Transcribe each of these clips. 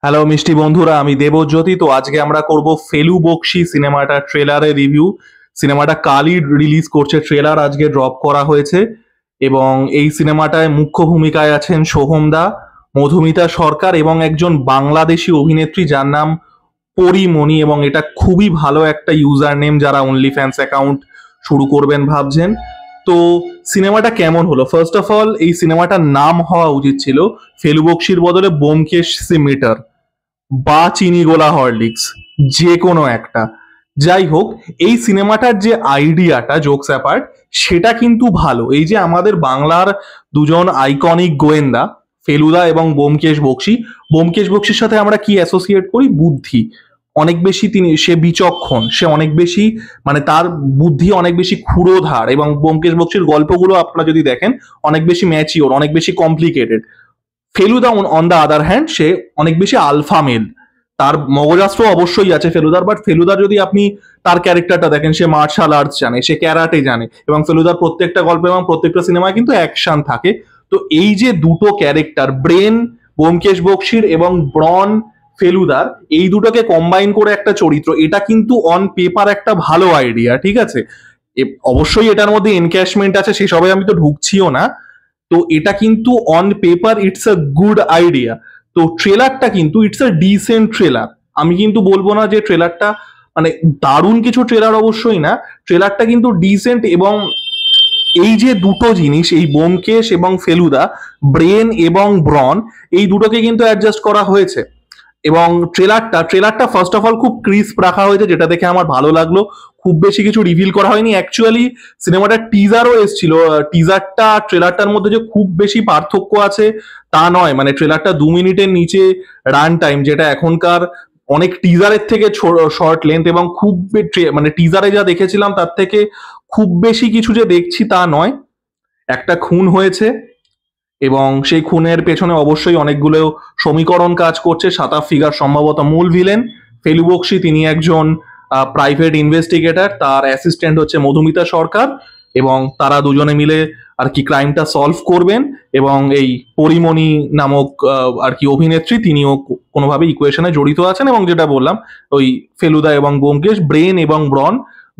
Hello মিষ্টি বন্ধুরা, আমি দেবজ্যোতি। তো আজকে আমরা করব ফেলু বকশি সিনেমাটার ট্রেলারের রিভিউ। সিনেমাটা কালই রিলিজ করছে, ট্রেলার আজকে ড্রপ করা হয়েছে। এবং এই সিনেমাটায় মুখ্য ভূমিকায় আছেন সোহম দা, মধুমিতা সরকার এবং একজন বাংলাদেশি অভিনেত্রী যার নাম পরিমণি। এবং এটা খুবই ভালো একটা ইউজার নেম যারা অনলি ফ্যান্স অ্যাকাউন্ট শুরু করবেন ভাবছেন। তো সিনেমাটা কেমন হলো? ফার্স্ট অফ অল, এই সিনেমাটার নাম হওয়া উচিত ছিল ফেলু বকশির বদলে ব্যোমকেশ সিমিটার বা চিনি গোলা হরলিক্স, যে কোনো একটা। যাই হোক, এই সিনেমাটার যে আইডিয়াটা, জোকস অ্যাপার্ট, সেটা কিন্তু ভালো। এই যে আমাদের বাংলার দুজন আইকনিক গোয়েন্দা, ফেলুদা এবং ব্যোমকেশ বক্সী। ব্যোমকেশ বক্সীর সাথে আমরা কি অ্যাসোসিয়েট করি? বুদ্ধি। অনেক বেশি সে বিচক্ষণ, সে অনেক বেশি, মানে তার বুদ্ধি অনেক বেশি ক্ষুরোধার। এবং ব্যোমকেশ বক্সীর গল্পগুলো আপনারা যদি দেখেন, অনেক বেশি ম্যাচিওর, অনেক বেশি complicated. Feluda on the other hand, সে অনেক বেশি আলফা মেল। তার মগজাস্ত্র অবশ্যই আছে ফেলুদার, বাট ফেলুদার যদি আপনি তার ক্যারেক্টারটা দেখেন, সে মার্শাল আর্টস জানে, সে ক্যারাটে জানে। এবং ফেলুদার প্রত্যেকটা গল্প এবং প্রত্যেকটা সিনেমায় কিন্তু অ্যাকশন থাকে। তো এই যে দুটো ক্যারেক্টার, ব্রেন ব্যোমকেশ বক্সির এবং ব্রন ফেলুদার, এই দুটোকে কম্বাইন করে একটা চরিত্র, এটা কিন্তু অন পেপার একটা ভালো আইডিয়া, ঠিক আছে। অবশ্যই এটার মধ্যে এনক্যাশমেন্ট আছে, সেসবে আমি তো ঢুকছিও না। তো এটা কিন্তু on paper it's a good idea. তো ট্রেলারটা কিন্তু ইটস আ ডিসেন্ট ট্রেলার। আমি কিন্তু বলবো না যে ট্রেলারটা মানে দারুণ কিছু, ট্রেলার অবশ্যই না। ট্রেলারটা কিন্তু ডিসেন্ট। এবং এই যে দুটো জিনিস, এই ব্যোমকেশ এবং ফেলুদা, ব্রেন এবং ব্রন, এই দুটোকে কিন্তু অ্যাডজাস্ট করা হয়েছে। এবং ট্রেলারটা ফার্স্ট অফ অল খুব ক্রিস্প রাখা হয়েছে, যেটা দেখে আমার ভালো লাগলো। খুব বেশি কিছু রিভিল করা হয়নি। অ্যাকচুয়ালি সিনেমাটার টিজারও এসেছিল। টিজারটা ট্রেলারটার মধ্যে যে খুব বেশি পার্থক্য আছে তা নয়। মানে ট্রেলারটা 2 মিনিটের নিচে রান টাইম, যেটা এখনকার অনেক টিজারের থেকে শর্ট লেন্থ। এবং খুব মানে টিজারে যা দেখেছিলাম তার থেকে খুব বেশি কিছু যে দেখছি তা নয়। একটা খুন হয়েছে এবং সেই খুনের পেছনে অবশ্যই অনেকগুলো সমীকরণ কাজ করছে। সাতাফ ফিগার সম্ভবত মূল ভিলেন। ফেলু বকশী তিনি একজন প্রাইভেট ইনভেস্টিগেটর, তার অ্যাসিস্ট্যান্ট হচ্ছে মধুমিতা সরকার। এবং তারা দুজনে মিলে আর কি ক্রাইমটা সলভ করবেন। এবং এই পরিমণি নামক আর কি অভিনেত্রী, তিনিও কোনোভাবে ইকুয়েশনে জড়িত আছেন। এবং যেটা বললাম, ওই ফেলুদা এবং ব্যোমকেশ, ব্রেন এবং ব্রন,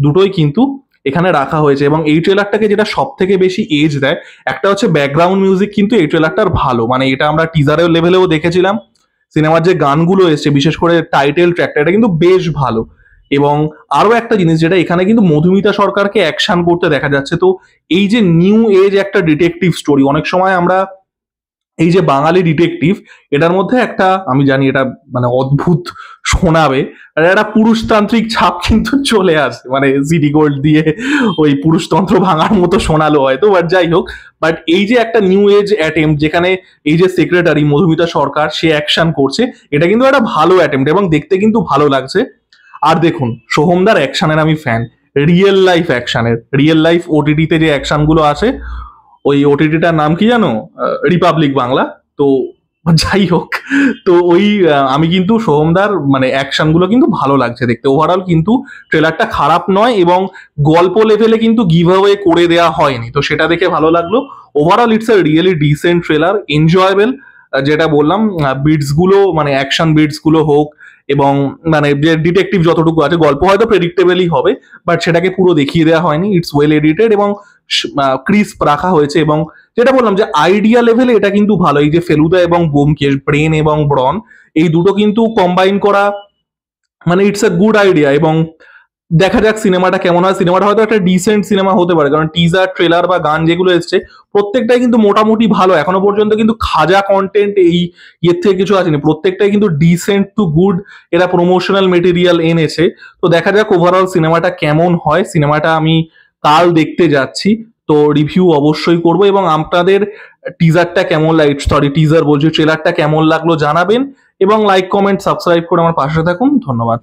দুটোই কিন্তু এখানে রাখা হয়েছে। এবং এই ট্রেলারটাকে যেটা সব থেকে বেশি এজ দেয়, একটা হচ্ছে ব্যাকগ্রাউন্ড মিউজিক। কিন্তু এই ট্রেলারটার ভালো, মানে এটা আমরা টিজারের লেভেলেও দেখেছিলাম। সিনেমার যে গানগুলো এসছে, বিশেষ করে টাইটেল ট্র্যাকটা, এটা কিন্তু বেশ ভালো। এবং আরো একটা জিনিস, যেটা এখানে কিন্তু মধুমিতা সরকারকে অ্যাকশন করতে দেখা যাচ্ছে। তো এই যে নিউ এজ একটা ডিটেকটিভ স্টোরি, অনেক সময় আমরা এই যে বাঙালি ডিটেকটিভ, এটার মধ্যে একটা, আমি জানি এটা মানে অদ্ভুত শোনাবে, আর একটা পুরুষতান্ত্রিক ছাপ কিন্তু চলে আসে। মানে জিডি গোল্ড দিয়ে ওই পুরুষতন্ত্র ভাঙার মতো শোনালো হয়তো, বাট যাই হোক। বাট এই যে একটা নিউ এজ অ্যাটেম্প, যেখানে এই যে সেক্রেটারি মধুমিতা সরকার সে অ্যাকশন করছে, এটা কিন্তু একটা ভালো অ্যাটেম্প এবং দেখতে কিন্তু ভালো লাগছে। আর দেখুন, সোহমদার অ্যাকশনের আমি ফ্যান। রিয়েল লাইফ ওটিটিতে যে অ্যাকশনগুলো আসে, ওই ওটিটিটার নাম কি জানো? রিপাবলিক বাংলা। তো যাই হোক, তো ওই আমি কিন্তু সোহমদার মানে অ্যাকশনগুলো কিন্তু ভালো লাগছে দেখতে। ওভারঅল কিন্তু ট্রেলারটা খারাপ নয় এবং গল্প লেভেলে কিন্তু গিভ অ্যাওয়ে করে দেওয়া হয়নি, তো সেটা দেখে ভালো লাগলো। Overall it's a really decent trailer, enjoyable. যেটা বললাম, বিটস গুলো মানে অ্যাকশন বিটস গুলো হোক, এবং মানে যে ডিটেকটিভ যতটুকু আছে, গল্প হয়তো প্রেডিক্টেবলই হবে, বাট সেটাকে পুরো দেখিয়ে দেওয়া হয়নি। ইটস ওয়েল এডিটেড এবং ক্রিস্প রাখা হয়েছে। এবং যেটা বললাম যে আইডিয়া লেভেলে এটা কিন্তু ভালো। এই যে ফেলুদা এবং ব্যোমকেশ, ব্রেন এবং ব্রন, এই দুটো কিন্তু কম্বাইন করা, মানে ইটস আ গুড আইডিয়া। এবং দেখা যাক সিনেমাটা কেমন হয়। সিনেমাটা হয়তো একটা ডিসেন্ট সিনেমা হতে পারে, কারণ টিজার ট্রেলার বা গান যেগুলো এসছে প্রত্যেকটাই কিন্তু মোটামুটি ভালো। এখনো পর্যন্ত কিন্তু খাজা কন্টেন্ট এই ইয়ের থেকে কিছু আসেনি, প্রত্যেকটাই কিন্তু ডিসেন্ট টু গুড এরা প্রমোশনাল মেটেরিয়াল এনেছে। তো দেখা যাক ওভারঅল সিনেমাটা কেমন হয়। সিনেমাটা আমি কাল দেখতে যাচ্ছি, তো রিভিউ অবশ্যই করব। এবং আপনাদের টিজারটা কেমন টিজার বলছি, ট্রেলারটা কেমন লাগলো জানাবেন। এবং লাইক, কমেন্ট, সাবস্ক্রাইব করে আমার পাশে থাকুন। ধন্যবাদ।